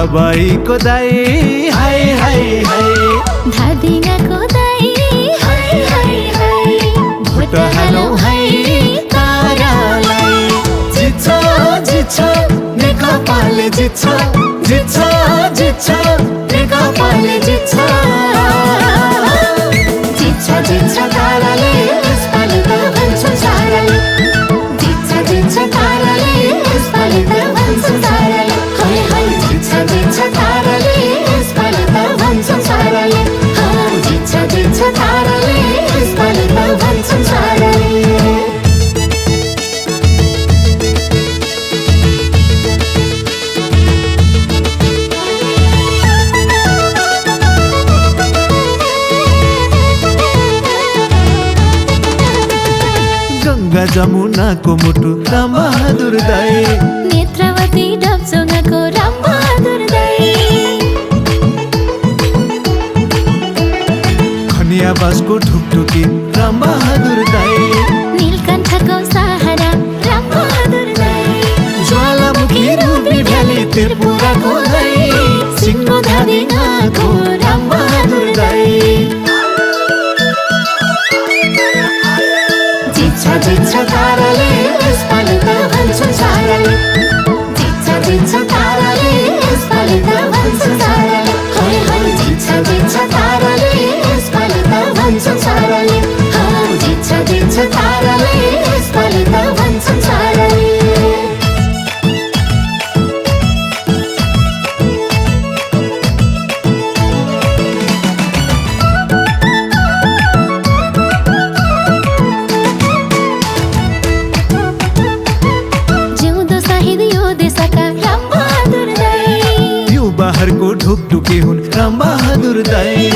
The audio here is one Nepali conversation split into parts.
दबाईको दाई हाय हाय हाय धादिङाको दाई हाय हाय हाय भोट हालौ है तारालाई जित्छ जित्छ नेकपाले जित्छ जित्छ जित्छ नेकपाले जित्छ जित्छ जित्छ ताराले यसपालि त भन्छन् साराले जित्छ जित्छ ताराले यसपालि त भन्छन् साराले हाय हाय जित्छ जित्छ ताराले यसपालि त भन्छन् साराले जित्छ जित्छ ताराले यसपालि त भन्छन् साराले गंगा जमुनाको मुटु रामबहादुर दाई नेत्रवती डबजोङाको रामबहादुर दाई खनियाबासको ढुकढुकी रामबहादुर दाई नीलकण्ठको सहारा रामबहादुर दाई ज्वालामुखी रूपी भ्याली त्रिपुराको दाई सिङ्गो धादिङाको रामबहादुर दाई जित्छ जित्छ ताराले यसपालि त भन्छन् साराले जित्छ जित्छ ताराले यसपालि त भन्छन् साराले हाय हाय जित्छ जित्छ ताराले यसपालि त भन्छन् साराले जित्छ जित्छ ताराले यसपालि त भन्छन् साराले बाहरको ढुकढुकी हुन् रामबहादुर दाई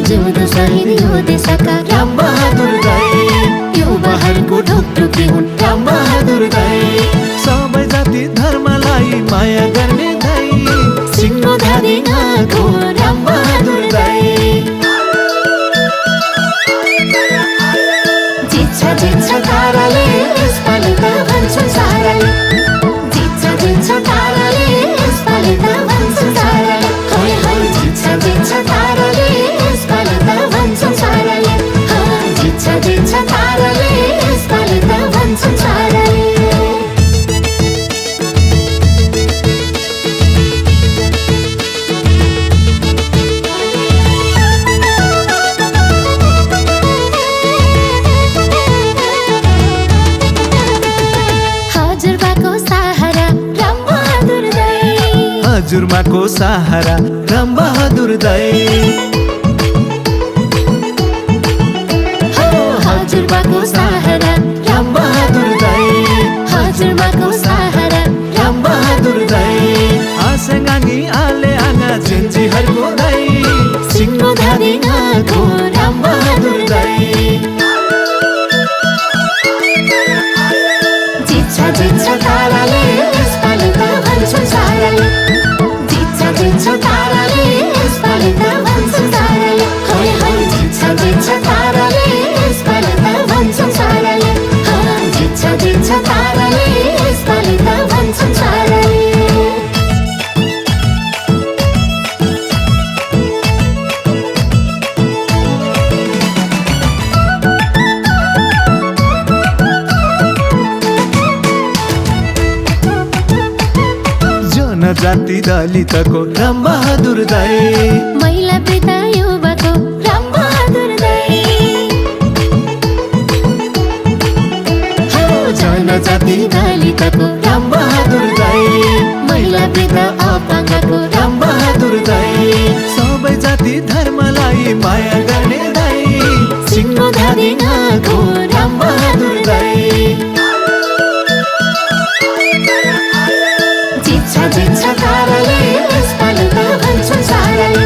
जिउँदो शहीद यो देशका रामबहादुर दाई यो बाहरको ढुकढुकी हुन् रामबहादुर दाई सबै जाति धर्मलाई माया गर्ने दाई सिङ्गो धादिङाको रामबहादुर दाई जित्छ जित्छ ताराले यसपालि त भन्छन् साराले जित्छ ताराले यसपालि त भन्छन् साराले हाय हाय जित्छ जित्छ ताराले यसपालि त भन्छन् साराले जित्छ जित्छ ताराले यसपालि त भन्छन् साराले हजुरबाको सहारा रामबहादुर दाई हजुरबाको सहारा रामबहादुर दाई हजुरबाको सहारा रामबहादुर दाई आसँगानी आले आँगा जेन्जीहरूको दाई सिङ्गो धादिङाको रामबहादुर दाई जित्छ जित्छ ताराले यसपालि त भन्छन् साराले जित्छ ताराले यसपालि त भन्छन् साराले हाय हाय जित्छ जित्छ ताराले यसपालि त भन्छन् साराले जित्छ जित्छ ताराले यसपालि त भन्छन् साराले जनजाति दलितको रामबहादुर दाई महिला वृद्ध युवाको रामबहादुर दाई जनजाति दलितको रामबहादुर दाई महिला वृद्ध अपाङ्गको रामबहादुर दाई सबै जाति धर्मलाई माया गर्ने दाई सिङ्गो धादिङाको रामबहादुर दाई जित्छ जित्छ ताराले यसपालि त भन्छन् साराले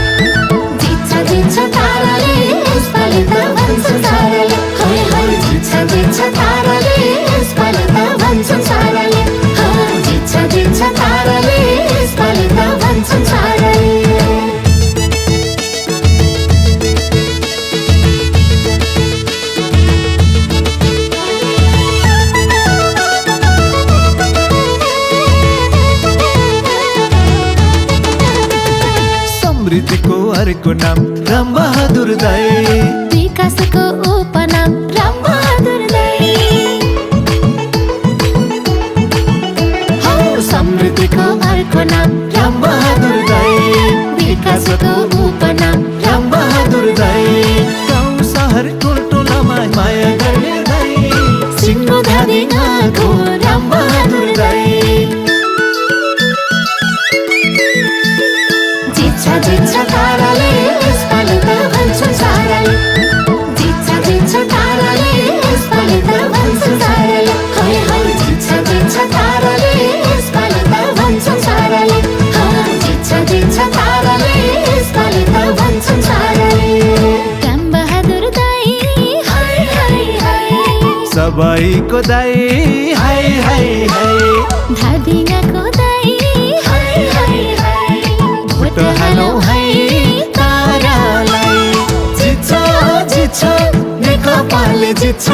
जित्छ जित्छ ताराले यसपालि त भन्छन् साराले हाय हाय जित्छ जित्छ ताराले यसपालि त भन्छन् साराले जित्छ जित्छ ताराले यसपालि अर्को नाम रामबहादुर दाई। विकासको उपनाम रामबहादुर दाई। हो समृद्धिको अर्को नाम रामबहादुर दाई। विकासको उपनाम रामबहादुर दाई। गाउँ सहर टोलटोलामा माया गर्ने दाई। सिङ्गो धादिङको रामबहादुर दाई। जित्छ ताराले यसपालि त भन्छु साराले। जित्छ ताराले यसपालि त भन्छु साराले। हाय हाय जित्छ ताराले यसपालि त भन्छु साराले। जित्छ ताराले यसपालि त भन्छु साराले। रामबहादुर दाई हाय हाय हाय। सबैको दाई हाय हाय हाय। धादिङको दाई हाय हाय हाय। भोट हालौ है तारालाई। जित्छ नेकपाले जित्छ।